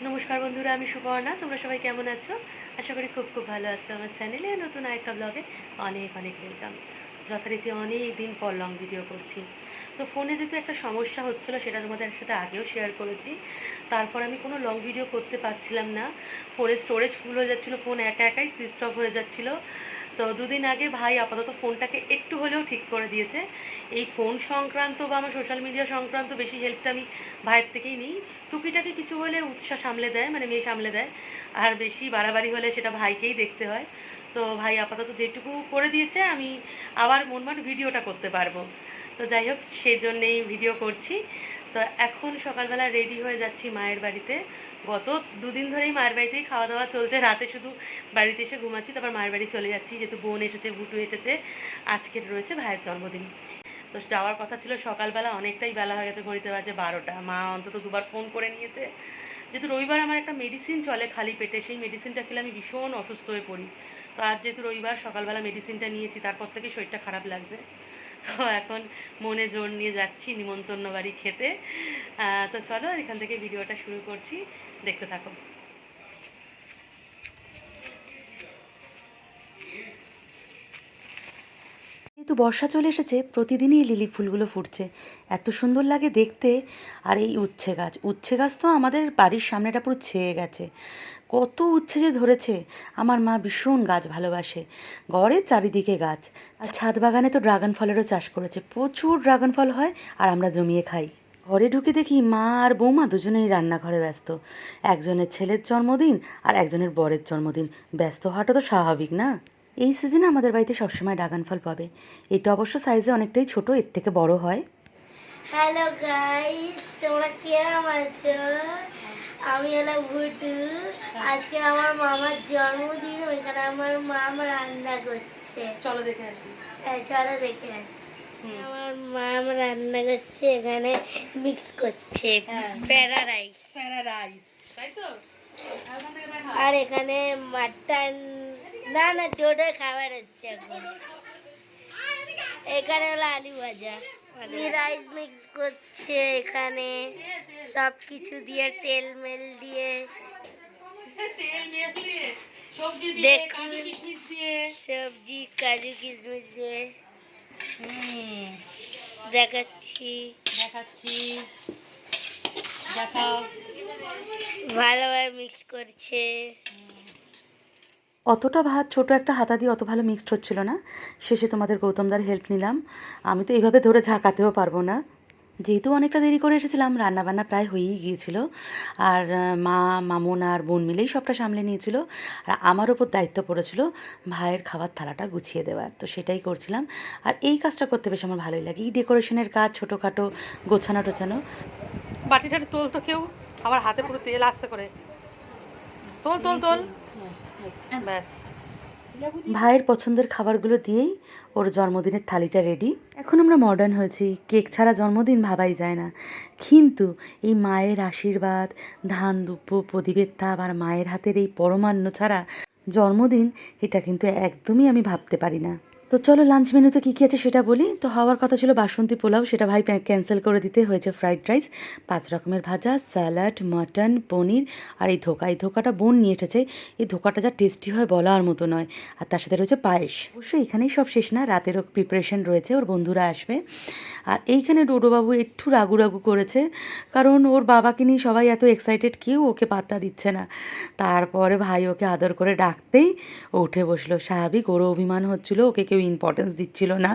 নমস্কার বন্ধুরা, আমি সুপর্ণা। তোমরা সবাই কেমন আছো? আশা করি খুব খুব ভালো আছো। আমার চ্যানেলে নতুন আরেকটা ব্লগে অনেক অনেক ওয়েলকাম। যথারীতি অনেক দিন পর লং ভিডিও করছি। তো ফোনে যেহেতু একটা সমস্যা হচ্ছিলো, সেটা তোমাদের সাথে আগেও শেয়ার করেছি। তারপর আমি কোনো লং ভিডিও করতে পারছিলাম না। ফোনের স্টোরেজ ফুল হয়ে যাচ্ছিলো, ফোন একা একাই সুইচ অফ হয়ে যাচ্ছিলো। তো দুদিন আগে ভাই আপাতত ফোনটাকে একটু হলেও ঠিক করে দিয়েছে। এই ফোন সংক্রান্ত বা আমার সোশ্যাল মিডিয়া সংক্রান্ত বেশি হেল্পটা আমি ভাইয়ের থেকেই নিই। টুকিটাকি কিছু হলে উৎসাহ সামলে দেয়, মানে মেয়ে সামলে দেয়। আর বেশি বাড়াবাড়ি হলে সেটা ভাইকেই দেখতে হয়। তো ভাই আপাতত যেটুকু করে দিয়েছে, আমি আবার মনমাট ভিডিওটা করতে পারবো। তো যাই হোক, সেই জন্যেই ভিডিও করছি। তো এখন সকালবেলা রেডি হয়ে যাচ্ছি মায়ের বাড়িতে। গত দুদিন ধরেই মায়ের বাড়িতেই খাওয়া দাওয়া চলছে, রাতে শুধু বাড়িতে এসে ঘুমাচ্ছি, তারপর মায়ের বাড়ি চলে যাচ্ছি, যেহেতু বোন এসেছে, ভুটু এসেছে। আজকের রয়েছে ভাইয়ের জন্মদিন। তো যাওয়ার কথা ছিল সকালবেলা, অনেকটাই বেলা হয়ে গেছে, ঘড়িতে বাজে 12টা। মা অন্তত দুবার ফোন করে নিয়েছে। যেহেতু রবিবার আমার একটা মেডিসিন চলে খালি পেটে, সেই মেডিসিনটা খেলে আমি ভীষণ অসুস্থ হয়ে পড়ি। তো আর যেহেতু রবিবার সকালবেলা মেডিসিনটা নিয়েছি, তারপর থেকেই শরীরটা খারাপ লাগছে। তো এখন মনে জোর নিয়ে যাচ্ছি নিমন্ত্রণ বাড়ি খেতে। তো চলো এখান থেকে ভিডিওটা শুরু করছি, দেখতে থাকো। যেহেতু বর্ষা চলে এসেছে, প্রতিদিনই লিলি ফুলগুলো ফুটছে, এত সুন্দর লাগে দেখতে। আর এই উচ্ছে গাছ তো আমাদের বাড়ির সামনেটা পুরো ছেয়ে গেছে, কত উচ্ছে যে ধরেছে। আমার মা ভীষণ গাছ ভালোবাসে, ঘরের চারিদিকে গাছ। আর ছাদ বাগানে তো ড্রাগন ফলেরও চাষ করেছে, প্রচুর ড্রাগন ফল হয়, আর আমরা জমিয়ে খাই। ঘরে ঢুকে দেখি মা আর বৌমা দুজনেই রান্নাঘরে ব্যস্ত। একজনের ছেলের জন্মদিন আর একজনের বরের জন্মদিন, ব্যস্ত হওয়াটা তো স্বাভাবিক না। এই সিজনে আমাদের বাড়িতে সবসময় ড্রাগন ফল পাবে। এটা অবশ্য সাইজে অনেকটাই ছোট, এর থেকে বড় হয়। হ্যালো গাইস, তোমরা কেমন আছো? আমি হলো ভুটু। আজকে আমার মামার জন্মদিন, ওইখানে আমার মামা রান্না করছে। চলো দেখে আসি। হ্যাঁ, চলো দেখে আসি। আমার মামা রান্না করছে, এখানে মিক্স করছে প্যারা রাইস। তাই তো। আর এখানে মাটন, না না টোটো খাবার হচ্ছে এখন। এখানে হলো আলু ভাজা, রাইস মিক্স করছে এখানে সব কিছু দিয়ে, তেল মেল দিয়ে, দেখুন সবজি কাজু কিশমিশ দিয়ে দেখাচ্ছি। দেখাও। ভালোভাবে মিক্স করছে। অতটা ভাত ছোট একটা হাতা দিয়ে অত ভালো মিক্সড হচ্ছিল না। শেষে তোমাদের গৌতমদার হেল্প নিলাম। আমি তো এইভাবে ধরে ঝাঁকাতেও পারবো না। যেহেতু অনেকটা দেরি করে এসেছিলাম, রান্নাবান্না প্রায় হয়েই গিয়েছিল। আর মা, মামুন আর বোন মিলেই সবটা সামলে নিয়েছিল। আর আমার ওপর দায়িত্ব পড়েছিল ভাইয়ের খাবার থালাটা গুছিয়ে দেওয়ার, তো সেটাই করছিলাম। আর এই কাজটা করতে বেশ আমার ভালোই লাগে, এই ডেকোরেশনের কাজ, ছোটোখাটো গোছানো টোছানো। বাটিটার তোল তো কেউ, আমার হাতে পুরো তেল আসতে করে। তোল তোল তোল, ব্যাস। ভাইয়ের পছন্দের খাবারগুলো দিয়েই ওর জন্মদিনের থালিটা রেডি। এখন আমরা মডার্ন হয়েছি, কেক ছাড়া জন্মদিন ভাবাই যায় না। কিন্তু এই মায়ের আশীর্বাদ, ধান দুব্য প্রদীপের তাপ আর মায়ের হাতের এই পরমান্ন ছাড়া জন্মদিন, এটা কিন্তু একদমই আমি ভাবতে পারি না। তো চলো লাঞ্চ মেনুতে কী কী আছে সেটা বলি। তো হওয়ার কথা ছিল বাসন্তী পোলাও, সেটা ভাই ক্যান্সেল করে দিতে হয়েছে। ফ্রাইড রাইস, 5 রকমের ভাজা, স্যালাড, মাটন, পনির। আর এই ধোকাটা বোন নিয়ে এসেছে। এই ধোকাটা যা টেস্টি হয় বলার মতো নয়। আর তার সাথে রয়েছে পায়েস। অবশ্যই এখানেই সব শেষ না, রাতেরও প্রিপারেশন রয়েছে, ওর বন্ধুরা আসবে। আর এইখানে ডোডোবাবু একটু রাগু রাগু করেছে, কারণ ওর বাবাকে নিয়ে সবাই এত এক্সাইটেড, কেউ ওকে পাত্তা দিচ্ছে না। তারপরে ভাই ওকে আদর করে ডাকতেই ও উঠে বসলো। স্বাভাবিক, ওরও অভিমান হচ্ছিল, ওকে কেউ ইম্পর্টেন্স দিচ্ছিল না।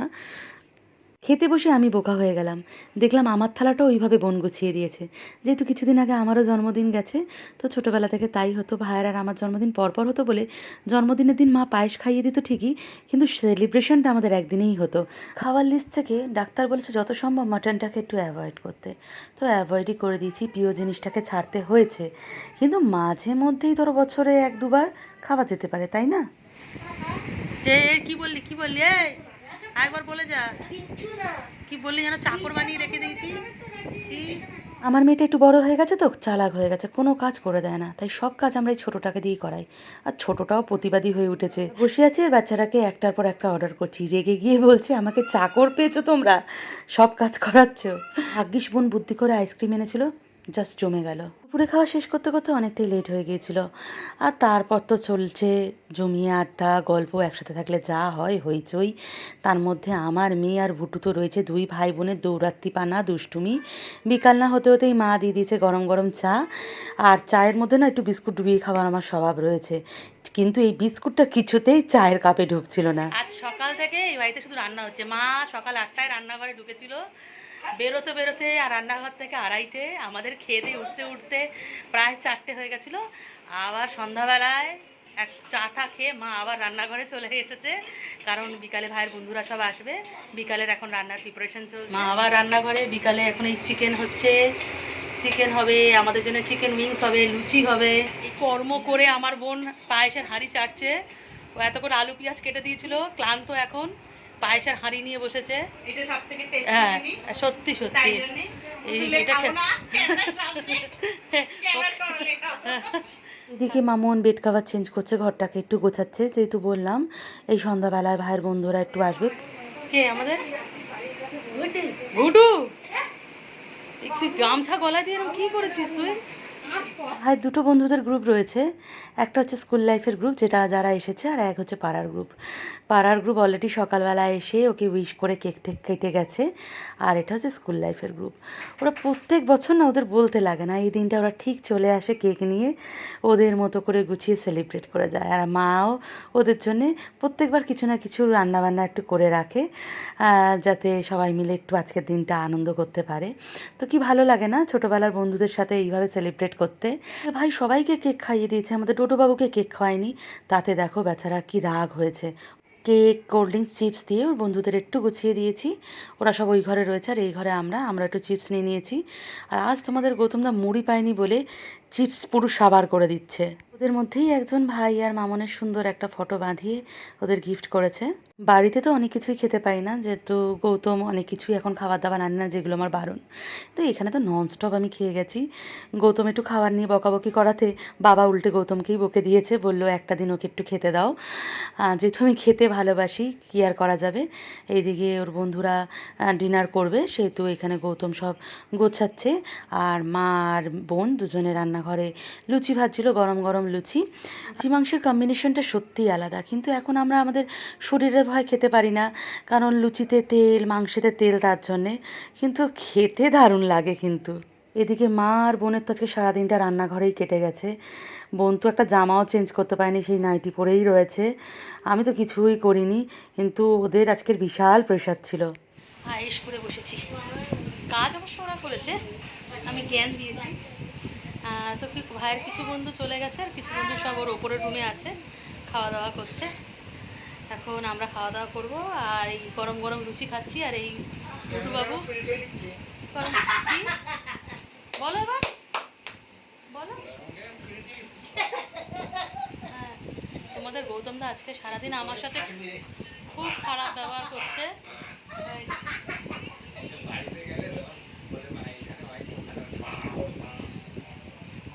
খেতে বসে আমি বোকা হয়ে গেলাম, দেখলাম আমার থালাটাও ওইভাবে বোন গুছিয়ে দিয়েছে। যেহেতু কিছুদিন আগে আমারও জন্মদিন গেছে, তো ছোটোবেলা থেকে তাই হতো, ভাইয়ের আর আমার জন্মদিন পরপর হতো বলে জন্মদিনের দিন মা পায়েস খাইয়ে দিত ঠিকই, কিন্তু সেলিব্রেশনটা আমাদের একদিনেই হতো। খাওয়ার লিস্ট থেকে ডাক্তার বলেছে যত সম্ভব মাটনটাকে একটু অ্যাভয়েড করতে, তো অ্যাভয়েডই করে দিয়েছি, প্রিয় জিনিসটাকে ছাড়তে হয়েছে। কিন্তু মাঝে মধ্যেই ধরো বছরে 1-2 বার খাওয়া যেতে পারে, তাই না? যে কি বললি এই একবার বলে যা, কি বললি যেন চাকর বানিয়ে রেখে দিয়েছি কি। আমার মেয়েটা একটু বড় হয়ে গেছে তো, চালাক হয়ে গেছে, কোনো কাজ করে দেয় না, তাই সব কাজ আমরা এই ছোটোটাকে দিয়েই করাই। আর ছোটোটাও প্রতিবাদী হয়ে উঠেছে, বসে আছে আর বাচ্চাটাকে একটার পর একটা অর্ডার করছি, রেগে গিয়ে বলছে আমাকে চাকর পেয়েছো তোমরা, সব কাজ করাচ্ছ। ভাগ্যিস বোন বুদ্ধি করে আইসক্রিম এনেছিল, জাস্ট জমে গেল। দুপুরে খাওয়া শেষ করতে করতে অনেকটাই লেট হয়ে গিয়েছিল। আর তারপর তো চলছে জমিয়ে আড্ডা গল্প, একসাথে থাকলে যা হয় হইচই। তার মধ্যে আমার মেয়ে আর ভুটু তো রয়েছে, দুই ভাই বোনের দৌরাত্ম্যপানা দুষ্টুমি। বিকাল না হতে হতেই মা দিয়ে দিয়েছে গরম গরম চা, আর চায়ের মধ্যে না একটু বিস্কুট ডুবিয়ে খাওয়ার আমার স্বভাব রয়েছে, কিন্তু এই বিস্কুটটা কিছুতেই চায়ের কাপে ঢুকছিল না। আজ সকাল থেকে এই বাড়িতে শুধু রান্না হচ্ছে। মা সকাল 8টায় রান্নাঘরে ঢুকেছিল, বেরোতে বেরোতে আর রান্নাঘর থেকে 2:30, আমাদের খেয়ে দিয়ে উঠতে উঠতে প্রায় 4টে হয়ে গেছিলো। আবার সন্ধ্যাবেলায় এক চাটা খেয়ে মা আবার রান্নাঘরে চলে এসেছে, কারণ বিকালে ভাইয়ের বন্ধুরা সব আসবে। বিকালের এখন রান্নার প্রিপারেশন চলছে। মা আবার রান্নাঘরে, বিকালে এখন এই চিকেন হচ্ছে, চিকেন হবে আমাদের জন্য, চিকেন উইংস হবে, লুচি হবে। এই কর্ম করে আমার বোন পায়েসের হাঁড়ি চাটছে। ও এত করে আলু পেঁয়াজ কেটে দিয়েছিল, ক্লান্ত এখন, পায়েসের হাঁড়ি নিয়ে বসেছে। এটা সবথেকে টেস্টি হ্যাঁ জিনিস, সত্যি সত্যি। তাই জন্য এটা খাবো না ক্যামেরার সামনে, ক্যামেরা সরালে খাবো। এদিকে মামুন বেড কাভার চেঞ্জ করছে, ঘরটাকে একটু গোছাচ্ছে, যেহেতু বললাম এই সন্ধ্যাবেলায় ভাইয়ের বন্ধুরা একটু আসবে। কে আমাদের গুডু? একটু গামছা গলায় দিয়ে এরকম কি করেছিস তুই? ভাই দুটো বন্ধুদের গ্রুপ রয়েছে, একটা হচ্ছে স্কুল লাইফের গ্রুপ যেটা যারা এসেছে, আর এক হচ্ছে পাড়ার গ্রুপ। পাড়ার গ্রুপ অলরেডি সকালবেলা এসে ওকে উইশ করে কেক টেক কেটে গেছে, আর এটা হচ্ছে স্কুল লাইফের গ্রুপ। ওরা প্রত্যেক বছর না, ওদের বলতে লাগে না, এই দিনটা ওরা ঠিক চলে আসে কেক নিয়ে, ওদের মতো করে গুছিয়ে সেলিব্রেট করে যায়। আর মাও ওদের জন্যে প্রত্যেকবার কিছু না কিছু রান্নাবান্না একটু করে রাখে, যাতে সবাই মিলে একটু আজকের দিনটা আনন্দ করতে পারে। তো কি ভালো লাগে না ছোটোবেলার বন্ধুদের সাথে এইভাবে সেলিব্রেট করতে। ভাই সবাইকে কেক খাইয়ে দিয়েছে, আমাদের টোটোবাবুকে কেক খাওয়ায়নি, তাতে দেখো বেচারা কি রাগ হয়েছে। কেক কোল্ড ড্রিঙ্কস চিপস দিয়ে ওর বন্ধুদের একটু গুছিয়ে দিয়েছি, ওরা সব ওই ঘরে রয়েছে, আর এই ঘরে আমরা একটু চিপস নিয়ে নিয়েছি। আর আজ তোমাদের গৌতমদা মুড়ি পায়নি বলে চিপস পুরো সাবার করে দিচ্ছে। ওদের মধ্যেই একজন ভাই আর মামনের সুন্দর একটা ফটো বাঁধিয়ে ওদের গিফট করেছে। বাড়িতে তো অনেক কিছুই খেতে পাই না, যেহেতু গৌতম অনেক কিছুই এখন খাবার দাবার আনে না, যেগুলো আমার বারণ। তো এখানে তো ননস্টপ আমি খেয়ে গেছি। গৌতম একটু খাবার নিয়ে বকাবকি করাতে বাবা উল্টে গৌতমকেই বকে দিয়েছে, বললো একটা দিন ওকে একটু খেতে দাও। যেহেতু আমি খেতে ভালোবাসি, কী আর করা যাবে। এইদিকে ওর বন্ধুরা ডিনার করবে, সেহেতু এখানে গৌতম সব গোছাচ্ছে, আর মা আর বোন দুজনে রান্নাঘরে লুচি ভাজছিল, গরম গরম লুচি। মাংসের কম্বিনেশনটা সত্যিই আলাদা, কিন্তু এখন আমরা আমাদের শরীরের ভয় খেতে পারি না, কারণ লুচিতে তেল, মাংসেতে তেল, তার জন্যে, কিন্তু খেতে দারুণ লাগে কিন্তু। এদিকে মা আর বোনের তো আজকে সারাদিনটা রান্নাঘরেই কেটে গেছে। বোন তো একটা জামাও চেঞ্জ করতে পারেনি, সেই নাইটি পরেই রয়েছে। আমি তো কিছুই করিনি, কিন্তু ওদের আজকের বিশাল প্রেশার ছিল। আয়েশ করে বসেছি, কাজ অবশ্য ওরা করেছে, আমি জ্ঞান দিয়েছি। তো কি ভাইয়ের কিছু বন্ধু চলে গেছে, আর কিছু বন্ধু সব ওর ওপরের রুমে আছে, খাওয়া দাওয়া করছে। এখন আমরা খাওয়া দাওয়া করবো, আর এই গরম গরম লুচি খাচ্ছি। আর এই বাবু বলো এবার বলো। হ্যাঁ, তোমাদের গৌতম দা আজকে সারাদিন আমার সাথে খুব খারাপ ব্যবহার করছে।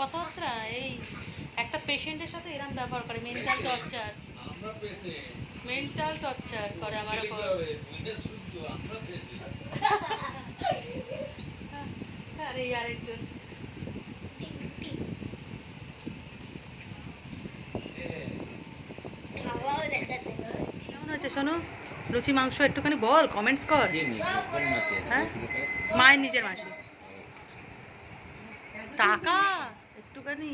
কথাবার্তা এই একটা পেশেন্টের সাথে এরকম ব্যবহার করে, মেন্টাল টর্চার, মেন্টাল টর্চার করে আমার উপর। আরে আরেকজন কেমন আছে শোনো, লুচি মাংস একটুখানি বল, কমেন্টস কর। হ্যাঁ, মায়ের নিজের মাসি, টাকা একটুখানি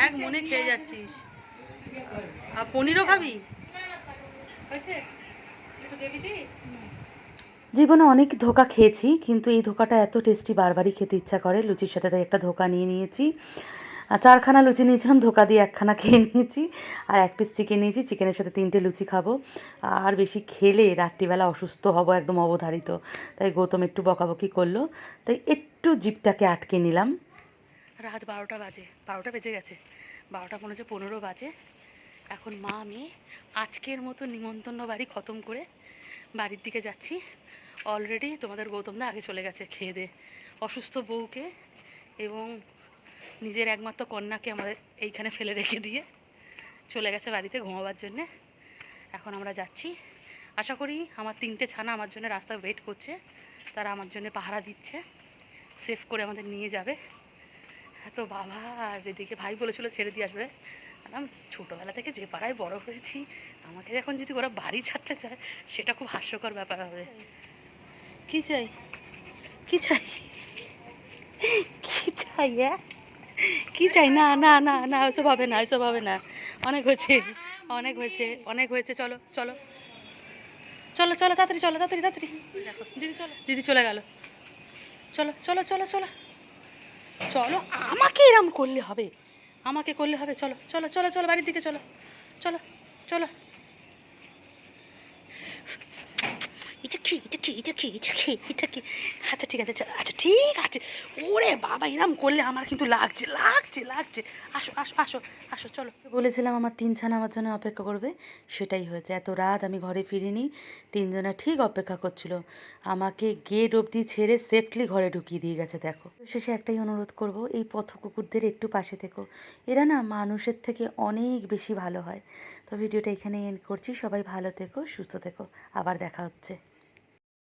এক মনে খেয়ে যাচ্ছিস। আর পনিরও খাবি? জীবনে অনেক ধোকা খেয়েছি, কিন্তু এই ধোকাটা এত টেস্টি বারবারই খেতে ইচ্ছা করে। লুচির সাথে তাই একটা ধোকা নিয়ে নিয়েছি, 4খানা লুচি নিয়েছিলাম, ধোকা দিয়ে 1খানা খেয়ে নিয়েছি। আর 1 পিস চিকেন নিয়েছি, চিকেনের সাথে 3টে লুচি খাবো। আর বেশি খেলে রাত্রিবেলা অসুস্থ হব একদম অবধারিত, তাই গৌতম একটু বকাবকি করলো, তাই একটু জিভটাকে আটকে নিলাম। রাত 12টা বাজে, 12টা বেজে গেছে, 12টা মনে হচ্ছে 15 বাজে। এখন মা মেয়ে আজকের মতো নিমন্ত্রণ বাড়ি খতম করে বাড়ির দিকে যাচ্ছি। অলরেডি তোমাদের গৌতমদা আগে চলে গেছে খেয়ে দে, অসুস্থ বউকে এবং নিজের একমাত্র কন্যাকে আমাদের এইখানে ফেলে রেখে দিয়ে চলে গেছে বাড়িতে ঘুমাবার জন্যে। এখন আমরা যাচ্ছি, আশা করি আমার 3টে ছানা আমার জন্য রাস্তায় ওয়েট করছে, তারা আমার জন্য পাহারা দিচ্ছে, সেফ করে আমাদের নিয়ে যাবে। এত বাবা, আর এদিকে ভাই বলেছিল ছেড়ে দিয়ে আসবে। আমি ছোটোবেলা থেকে যে পাড়ায় বড় হয়েছি, আমাকে এখন যদি ওরা বাড়ি ছাড়তে চায় সেটা খুব হাস্যকর ব্যাপার হবে। কি চাই, কি চাই, কি চাই, কি চাই? না না না না, ওসব হবে না, ওসব হবে না। অনেক হয়েছে, অনেক হয়েছে, অনেক হয়েছে। চলো চলো চলো চলো, তাড়াতাড়ি চলো, তাড়াতাড়ি তাড়াতাড়ি। দেখো দিদি, চলো, দিদি চলে গেল। চলো চলো চলো চলো চলো, আমাকে এরম করলে হবে, আমাকে করলে হবে। চলো চলো চলো চলো, বাড়ির দিকে চলো, চলো চলো। এটা কি, এটা কি, এটা কি, এটা কি, এটা কি? আচ্ছা ঠিক আছে, আচ্ছা ঠিক আছে। ওরে বাবা, এরম করলে আমার কিন্তু লাগছে লাগছে লাগছে। আসো আসো আসো আসো, চলো। বলেছিলাম আমার 3 ছানা আমার জন্য অপেক্ষা করবে, সেটাই হয়েছে। এত রাত আমি ঘরে ফিরিনি, 3 জনা ঠিক অপেক্ষা করছিল। আমাকে গেট অবধি ছেড়ে সেফলি ঘরে ঢুকিয়ে দিয়ে গেছে। দেখো, শেষে একটাই অনুরোধ করব, এই পথ কুকুরদের একটু পাশে থেকো। এরা না মানুষের থেকে অনেক বেশি ভালো হয়। তো ভিডিওটা এখানে এন্ড করছি। সবাই ভালো থেকো, সুস্থ থেকো, আবার দেখা হচ্ছে।